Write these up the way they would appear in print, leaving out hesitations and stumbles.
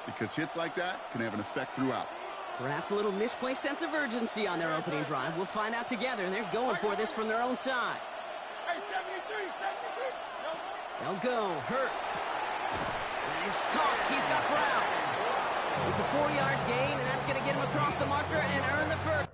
because hits like that can have an effect throughout. Perhaps a little misplaced sense of urgency on their opening drive. We'll find out together, and they're going for this from their own side. They'll go. Hurts. And he's caught. He's got Brown. It's a 4-yard gain, and that's going to get him across the marker and earn the first.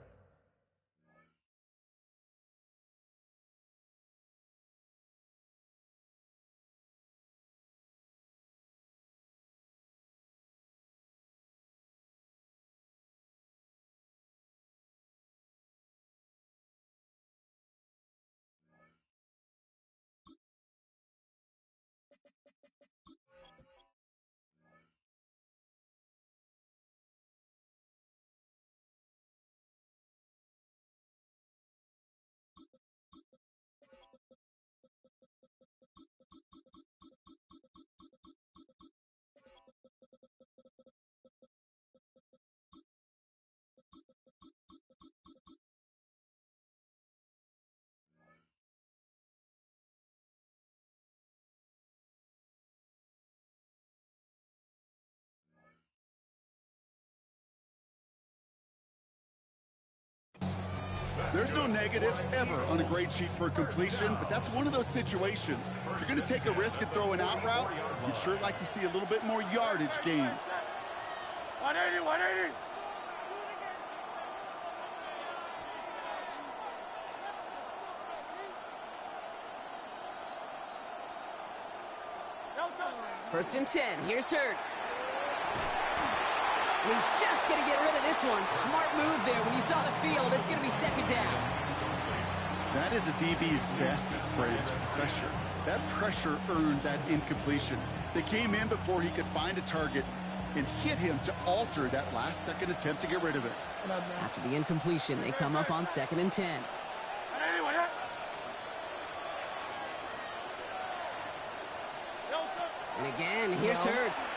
There's no negatives ever on a grade sheet for a completion, but that's one of those situations. If you're going to take a risk and throw an out route, you'd sure like to see a little bit more yardage gained. 180, 180. First and 10. Here's Hurts. He's just going to get rid of this one. Smart move there. When you saw the field, it's going to be second down. That is a DB's best friend, pressure. That pressure earned that incompletion. They came in before he could find a target and hit him to alter that last-second attempt to get rid of it. After the incompletion, they come up on second and 10. And again, here's Hurts.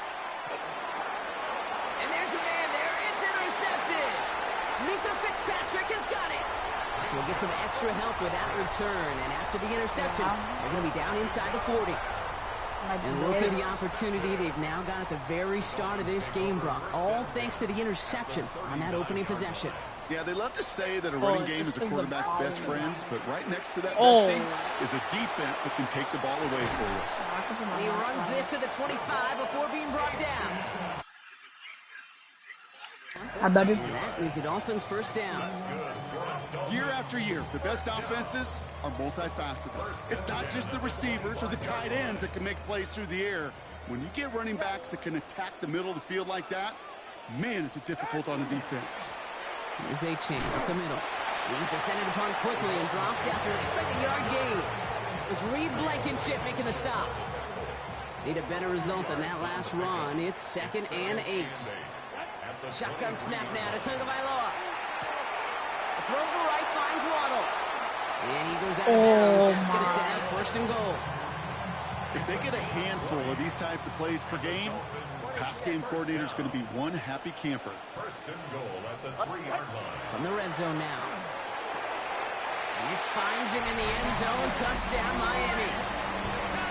And there's a man there. It's intercepted. Minka Fitzpatrick has got it. So we'll get some extra help with that return. And after the interception, they're going to be down inside the 40. And look at the opportunity they've now got at the very start of this game, Brock. All thanks to the interception on that opening possession. Yeah, they love to say that a running game is a quarterback's best friends, but right next to that bestie is a defense that can take the ball away for you. And he runs this to the 25 before being brought down. And that is a Dolphins first down. Year after year, the best offenses are multifaceted. It's not just the receivers or the tight ends that can make plays through the air. When you get running backs that can attack the middle of the field like that, man, is it difficult on the defense. Here's A-Chain up the middle. He's descended upon quickly and dropped after it looks like a yard gain. It was Reed Blankenship making the stop. Need a better result than that last run. It's 2nd and 8. Shotgun snap now to Tagovailoa. The throw to the right finds Waddle. And he goes out of bounds. That's going to set up 1st and goal. If they get a handful of these types of plays per game, pass game coordinator is going to be one happy camper. 1st and goal at the 3-yard line. From the red zone now. And this finds him in the end zone. Touchdown, Miami.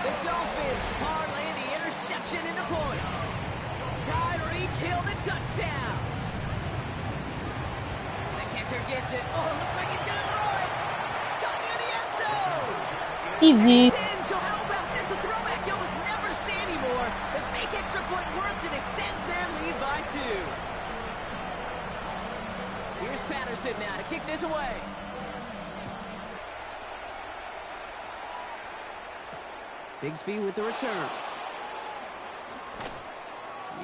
The Dolphins parlay the interception into points. Tyreek Hill the touchdown. The kicker gets it. Oh, it looks like he's going to throw it. Got near the end zone. Easy. So how about this? A throwback you almost never see anymore. The fake extra point works and extends their lead by 2. Here's Patterson now to kick this away. Bigsby with the return.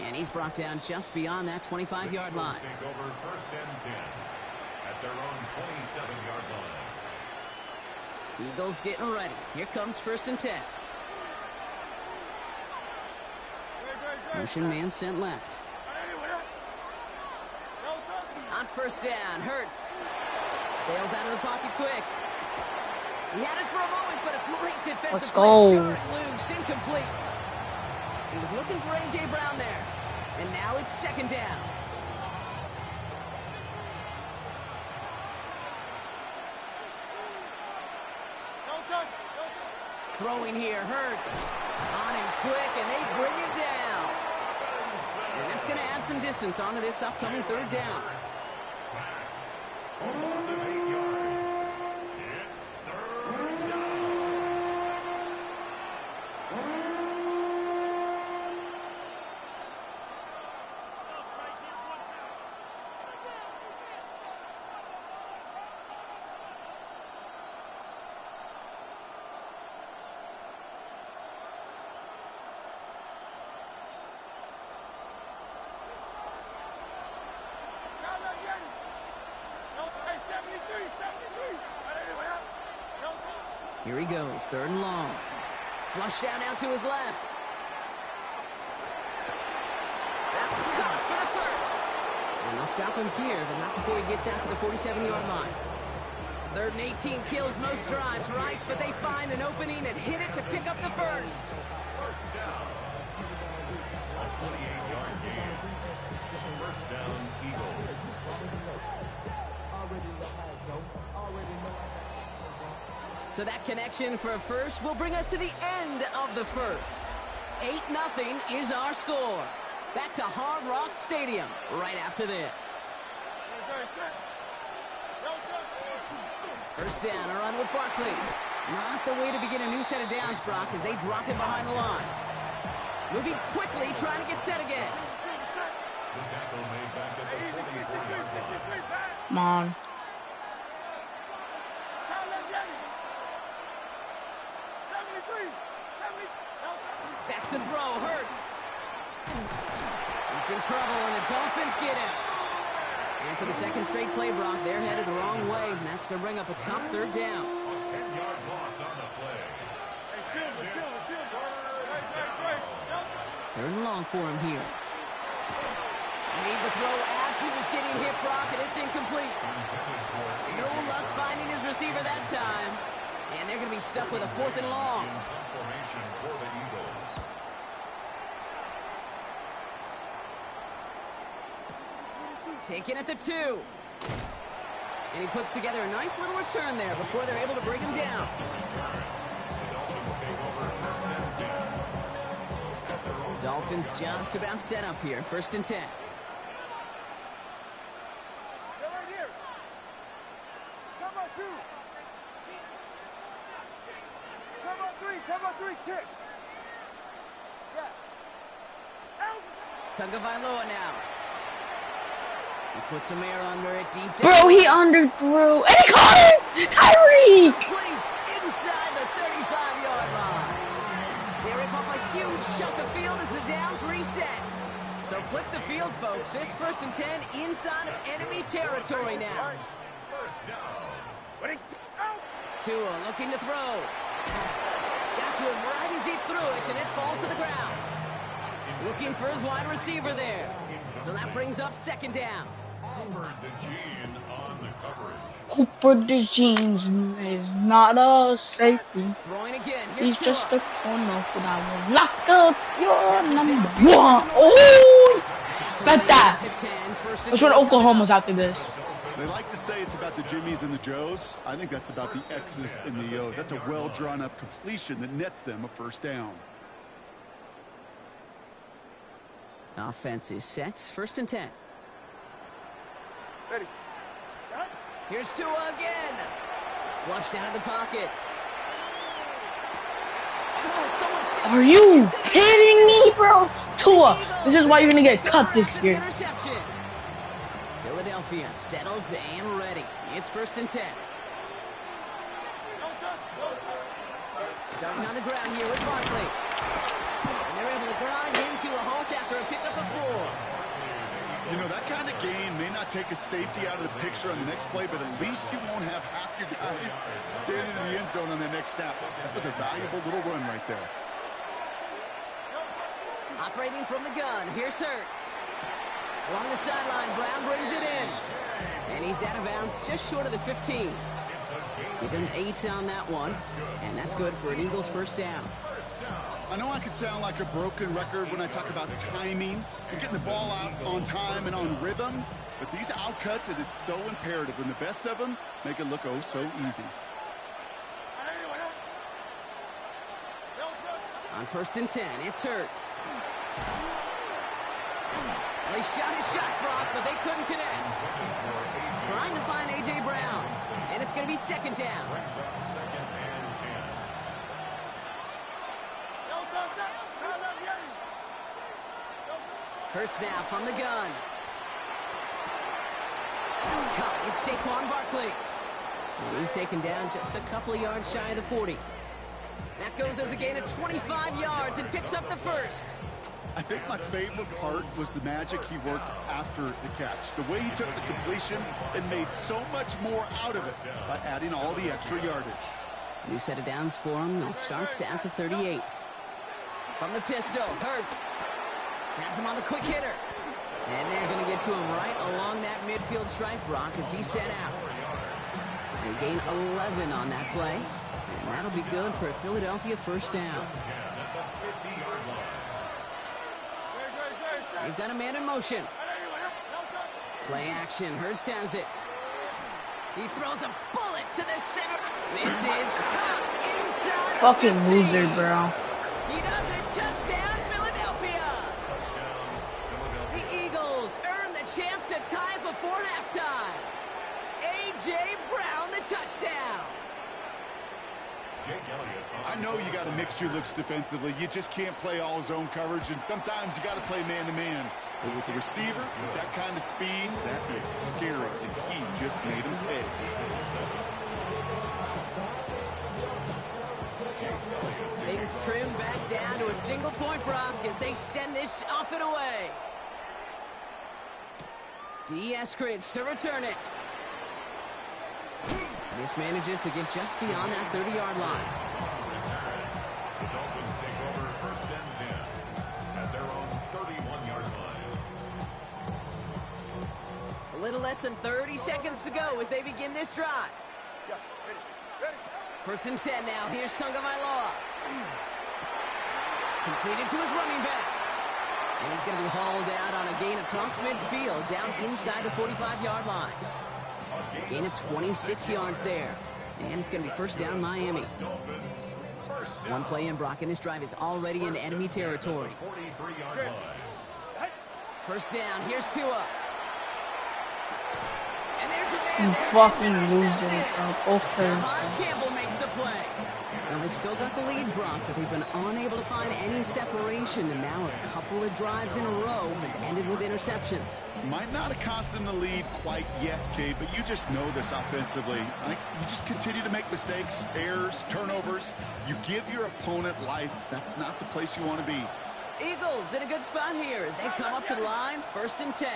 And he's brought down just beyond that 25-yard line. Take over 1st and 10 at their own 27-yard line. Eagles getting ready. Here comes 1st and 10. Motion man sent left. On 1st down, Hurts. Bails out of the pocket quick. He had it for a moment, but a great defensive play. Jarrett loose, incomplete. He was looking for A.J. Brown there. And now it's 2nd down. Throwing here, Hurts. On him quick, and they bring it down. And that's going add some distance onto this upcoming third down. Sacked. A loss of 8 yards. It's third down. Here he goes, third and long. Flush down now to his left. That's caught for the first. And they'll stop him here, but not before he gets out to the 47-yard line. 3rd and 18 kills most drives, right? But they find an opening and hit it to pick up the first. First down. A 28-yard gain. First down, Eagles. So that connection for a first will bring us to the end of the first. 8-0 is our score. Back to Hard Rock Stadium right after this. First down, a run with Barkley. Not the way to begin a new set of downs, Brock, as they drop him behind the line. Moving quickly, trying to get set again. The tackle made back at the 44-yard line. Come on. Back to throw, Hurts. He's in trouble, and the Dolphins get him. And for the second straight play, Brock, they're headed the wrong way, and that's going to bring up a tough third down. A 10-yard loss on the play. Third and long for him here. Made the throw as he was getting hit, Brock, and it's incomplete. No luck finding his receiver that time. And they're going to be stuck with a 4th and long. Formation for the Eagles. Taken at the 2. And he puts together a nice little return there before they're able to bring him down. Dolphins just about set up here. 1st and 10. Tagovailoa now. He puts some air under it deep down. Bro, he underthrew. And he caught it! Tyreek! Plates inside the 35-yard line. They rip up a huge chunk of field as the downs reset. So flip the field, folks. It's 1st and 10 inside of enemy territory now. First down. Tua looking to throw. Got to him right as he threw it, and it falls to the ground. Looking for his wide receiver there. So that brings up 2nd down. Cooper DeJean on the coverage. Cooper DeJean is not a safety. Throwing again. He's Here's just Tua. a corner for that one. Lock up your number 1. Oh! Bet that. That's what Oklahoma's after this. They like to say it's about the Jimmies and the Joes. I think that's about the X's and the O's. That's a well-drawn-up completion that nets them a 1st down. Offense is set. 1st and 10. Ready. Here's Tua again. Flushed out of the pocket. Oh, are you kidding me, bro? Tua, this is why you're going to get cut this year. Interception. Philadelphia settled and ready. It's 1st and 10. Starting on the ground here with Barkley. And they're able to grind him to a halt after a pickup of 4. You know, that kind of gain may not take a safety out of the picture on the next play, but at least you won't have half your guys standing in the end zone on the next snap. That was a valuable little run right there. Operating from the gun, here's Hurts. Along the sideline, Brown brings it in. And he's out of bounds just short of the 15. Give him 8 on that one. And that's good for an Eagles 1st down. I know I could sound like a broken record when I talk about timing and getting the ball out on time and on rhythm, but these outcuts, it is so imperative. And the best of them make it look oh so easy. On 1st and 10, it's Hurts. Well, They shot his shot, Brock, but they couldn't connect. Trying to find A.J. Brown. And it's going to be second down. Brings up second and 10. Hurts now from the gun. That's caught. It's Saquon Barkley. And he's taken down just a couple of yards shy of the 40. That goes as a gain of 25 yards and picks up the first. I think my favorite part was the magic he worked after the catch. The way he took the completion and made so much more out of it by adding all the extra yardage. New set of downs for him. They'll start at the 38. From the pistol, Hurts. Has him on the quick hitter. And they're going to get to him right along that midfield stripe, Brock, as he's set out. They gain 11 on that play. And that'll be good for a Philadelphia first down. They've got a man in motion. Play action. Hurts has it. He throws a bullet to the center. This is caught inside the Fucking 15. loser, bro. He does it. Touchdown, Philadelphia. The Eagles earn the chance to tie it before halftime. A.J. Brown, the touchdown. I know you got to mix your looks defensively. You just can't play all zone coverage, and sometimes you got to play man-to-man. But with the receiver, with that kind of speed, that is scary, and he just made him pay. Things trimmed back down to a single point, Brock, as they send this off and away. Eskridge to return it. This manages to get just beyond that 30-yard line. The Dolphins take over first and 10 at their own 31-yard line. A little less than 30 seconds to go as they begin this drive. First and 10 now. Here's Tagovailoa. Completed to his running back. And he's going to be hauled out on a gain across midfield down inside the 45-yard line. Gain of 26 yards there. And it's going to be first down Miami. One play in, Brock, and this drive is already into enemy territory. First down, here's Tua. And there's a man You there. fucking It's loser, intercepted. bro. Both Devon players. Campbell makes the play. Now they've still got the lead, Brock, but they've been unable to find any separation, and now a couple of drives in a row have ended with interceptions. Might not have cost him the lead quite yet, Kate, but you just know this offensively. You just continue to make mistakes, errors, turnovers. You give your opponent life. That's not the place you want to be. Eagles in a good spot here as they come up to the line. First and 10.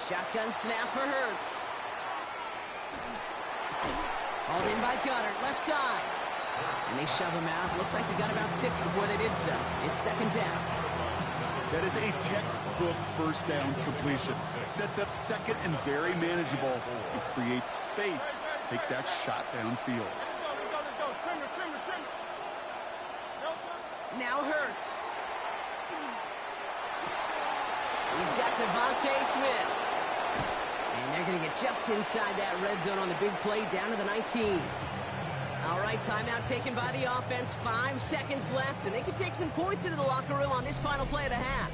Shotgun snap for Hurts. Hauled in by Goddard, left side. And they shove him out. Looks like they got about 6 before they did so. It's second down. That is a textbook first down completion. Sets up second and very manageable and creates space to take that shot downfield. Now Hurts. He's got Devontae Smith. And they're going to get just inside that red zone on the big play down to the 19. All right, timeout taken by the offense. 5 seconds left, and they can take some points into the locker room on this final play of the half.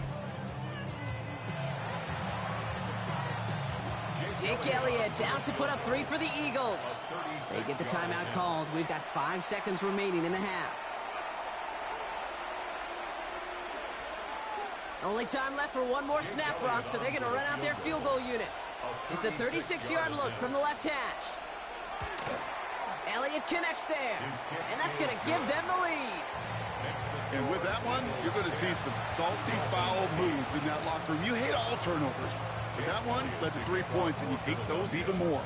Jake Elliott out to put up 3 for the Eagles. They get the timeout called. We've got 5 seconds remaining in the half. Only time left for one more snap, Brock, so they're going to run out their field goal unit. It's a 36-yard look from the left hash. Elliott connects there, and that's going to give them the lead. And with that one, you're going to see some salty, foul moves in that locker room. You hate all turnovers. But that one led to 3 points, and you hate those even more.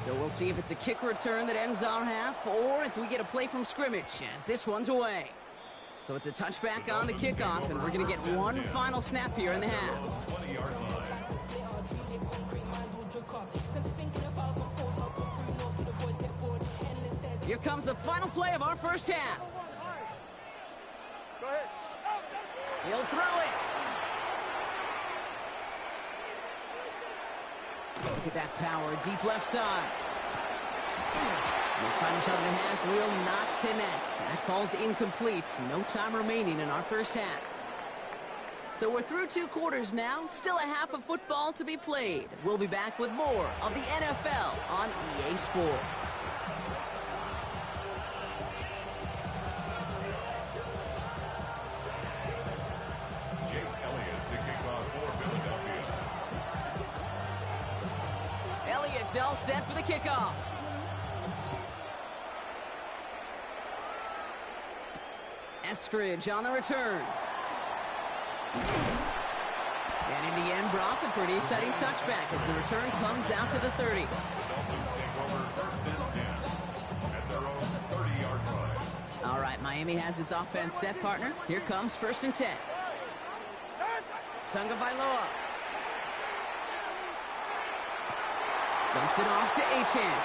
So we'll see if it's a kick return that ends our half, or if we get a play from scrimmage, as this one's away. So it's a touchback on the kickoff, and we're going to get one final snap here in the half. Here comes the final play of our first half. Go ahead. He'll throw it. Look at that power, deep left side. This final shot of the half will not connect. That falls incomplete. No time remaining in our first half. So So we're through 2 quarters now, still a half of football to be played. We'll be back with more of the NFL on EA Sports. Jake Elliott to kick off for Philadelphia. Elliott's all set for the kickoff. Eskridge on the return. And in the end, Brock, a pretty exciting touchback as the return comes out to the 30. The Dolphins take over first and 10 at their own 30-yard line. All right, Miami has its offense set, partner. Here comes first and 10. Tagovailoa. Dumps it off to Achane.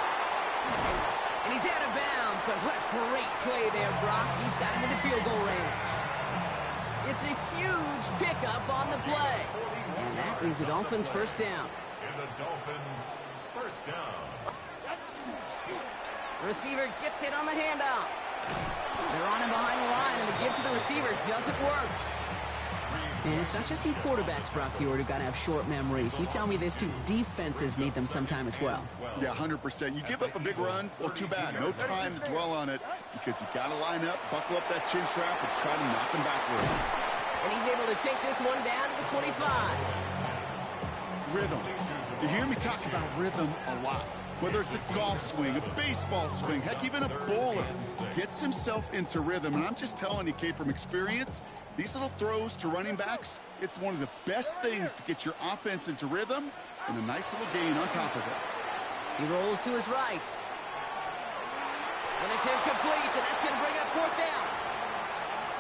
And he's out of bounds, but what a great play there, Brock. He's got him in the field goal range. It's a huge pickup on the play. And that is the Dolphins' first down. And the Dolphins first down. Receiver gets it on the handoff. They're on him behind the line, and the give to the receiver doesn't work. And it's not just you quarterbacks, Brock Huard, who got to have short memories. You tell me this too, defenses need them sometime as well. Yeah, 100%. You give up a big run, well, too bad. No time to dwell on it because you got to line up, buckle up that chin strap, and try to knock him backwards. And he's able to take this one down to the 25. Rhythm. You hear me talk about rhythm a lot. Whether it's a golf swing, a baseball swing, heck, even a bowler gets himself into rhythm. And I'm just telling you, Kate, from experience, these little throws to running backs, it's one of the best things to get your offense into rhythm and a nice little gain on top of it. He rolls to his right. And it's incomplete, and that's going to bring up fourth down.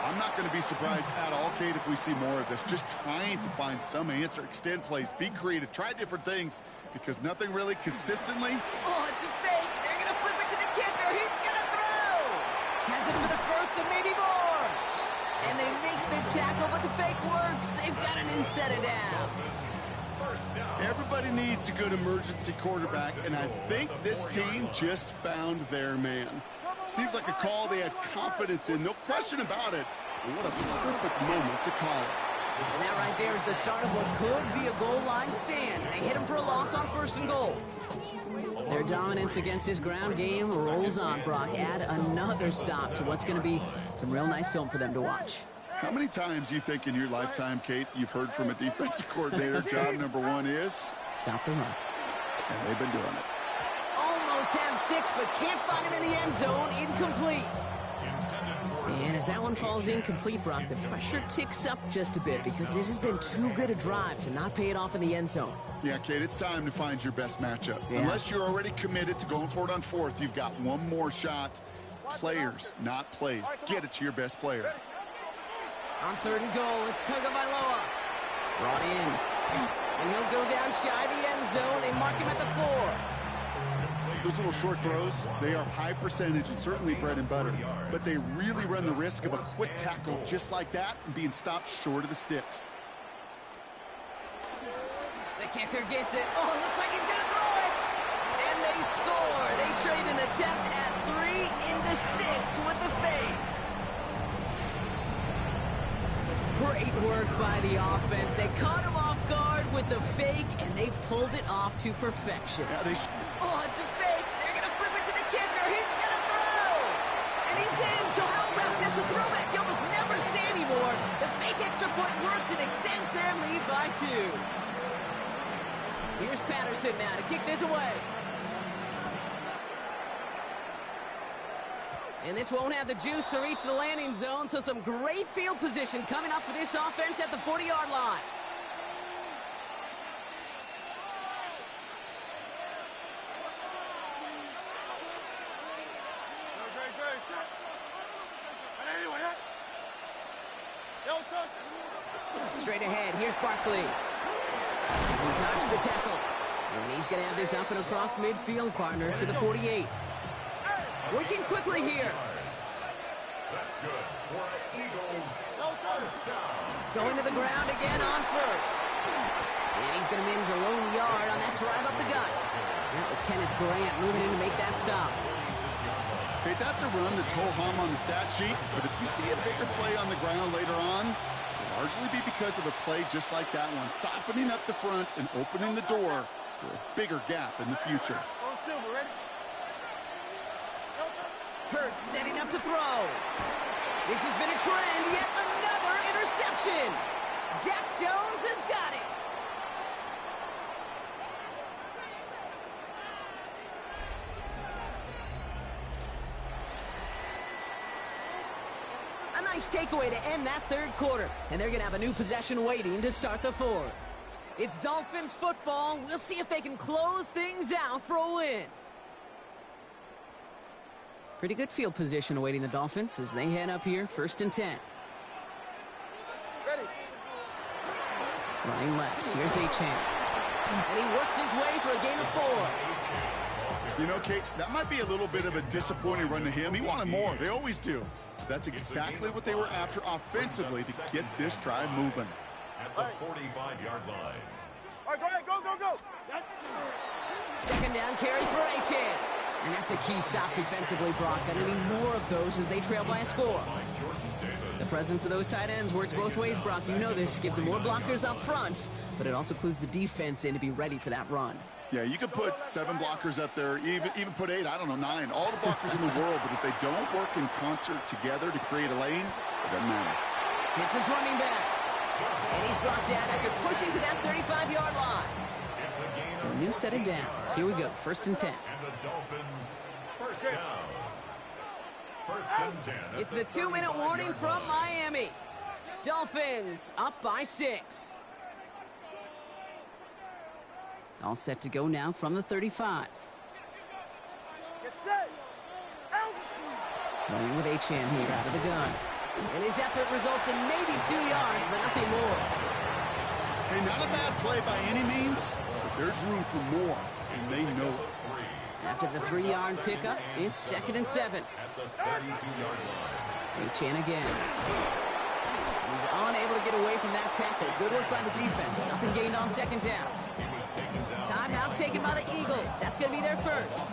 I'm not going to be surprised at all, Kate, if we see more of this. Just trying to find some answer, extend plays, be creative, try different things, because nothing really consistently. Oh, it's a fake. They're going to flip it to the kicker. He's going to throw. Has it for the first and maybe more. And they make the tackle, but the fake works. They've got it and set it down. Everybody needs a good emergency quarterback, and I think this team just found their man. Seems like a call they had confidence in, no question about it. What a perfect moment to call it. And that right there is the start of what could be a goal line stand. They hit him for a loss on first and goal. Their dominance against his ground game rolls on, Brock. Add another stop to what's going to be some real nice film for them to watch. How many times do you think in your lifetime, Kate, you've heard from a defensive coordinator, job number one is? Stop the run. And they've been doing it. Almost had 6, but can't find him in the end zone. Incomplete. And as that one falls incomplete, Brock, the pressure ticks up just a bit because this has been too good a drive to not pay it off in the end zone. Yeah, Kate, it's time to find your best matchup. Yeah. Unless you're already committed to going for it on fourth, you've got one more shot. Players, not plays. Get it to your best player. On third and goal, it's Tagovailoa. Brought in. And he'll go down shy of the end zone. They mark him at the 4. Those little short throws, they are high percentage and certainly bread and butter. But they really run the risk of a quick tackle just like that and being stopped short of the sticks. The kicker gets it. Oh, it looks like he's going to throw it. And they score. They trade an attempt at 3 into 6 with the fake. Great work by the offense. They caught him off guard with the fake, and they pulled it off to perfection. Yeah, Oh, it's a fake. They're going to flip it to the kicker. He's going to throw. And he's in. So how about this? A throwback you almost never see anymore. The fake extra point works and extends their lead by 2. Here's Patterson now to kick this away. And this won't have the juice to reach the landing zone, so some great field position coming up for this offense at the 40-yard line. Straight ahead, here's Barkley. He dodged the tackle. And he's going to have this up and across midfield, partner, to the 48. Working quickly here. That's good. For Eagles, first down. Going to the ground again on first. And he's going to manage a lone yard on that drive up the gut. That was Kenneth Grant moving in to make that stop. Okay, that's a run that's ho-hum on the stat sheet, but if you see a bigger play on the ground later on, a largely be because of a play just like that one, softening up the front and opening the door for a bigger gap in the future. Hurts setting up to throw. This has been a trend, yet another interception. Jack Jones has got it. A nice takeaway to end that third quarter, and they're going to have a new possession waiting to start the fourth. It's Dolphins football. We'll see if they can close things out for a win. Pretty good field position awaiting the Dolphins as they head up here, 1st and 10. Ready. Running left, here's Achane. And he works his way for a gain of 4. You know, Kate, that might be a little bit of a disappointing run to him. He wanted more. They always do. That's exactly what they were after offensively to get this drive moving. At the 45-yard line. All right, go ahead, go, go, go. Second down carry for Achane. And that's a key stop defensively, Brock. Gonna need more of those as they trail by a score. The presence of those tight ends works both ways, Brock. You know this. Gives them more blockers up front, but it also clues the defense in to be ready for that run. Yeah, you could put 7 blockers up there, even put 8, I don't know, 9. All the blockers in the world, but if they don't work in concert together to create a lane, it doesn't matter. It's his running back. And he's brought down after pushing to that 35-yard line. So a new set of downs. Here we go, 1st and 10. And the Dolphins, first down. 1st and 10. It's the 2-minute warning from Miami. Dolphins up by 6. All set to go now from the 35. Get set. Out. Running with Achane here out of the gun. And his effort results in maybe 2 yards, but nothing more. Hey, not a bad play by any means, but there's room for more, and they know it. After the 3-yard pickup, it's 2nd and 7. At the 32-yard line. Achane again. He's unable to get away from that tackle. Good work by the defense. Nothing gained on 2nd down. Timeout taken by the Eagles. That's going to be their first.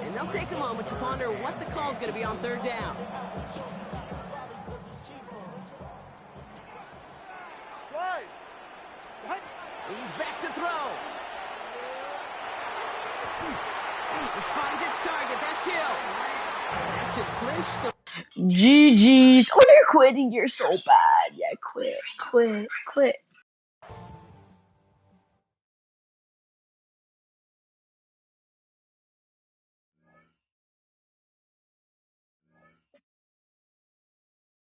And they'll take a moment to ponder what the call's going to be on 3rd down. Right. What? He's back to throw. This finds its target. That's Hill. That should clinch the... GG's. Oh, you're quitting. You're so bad. Yeah, quit.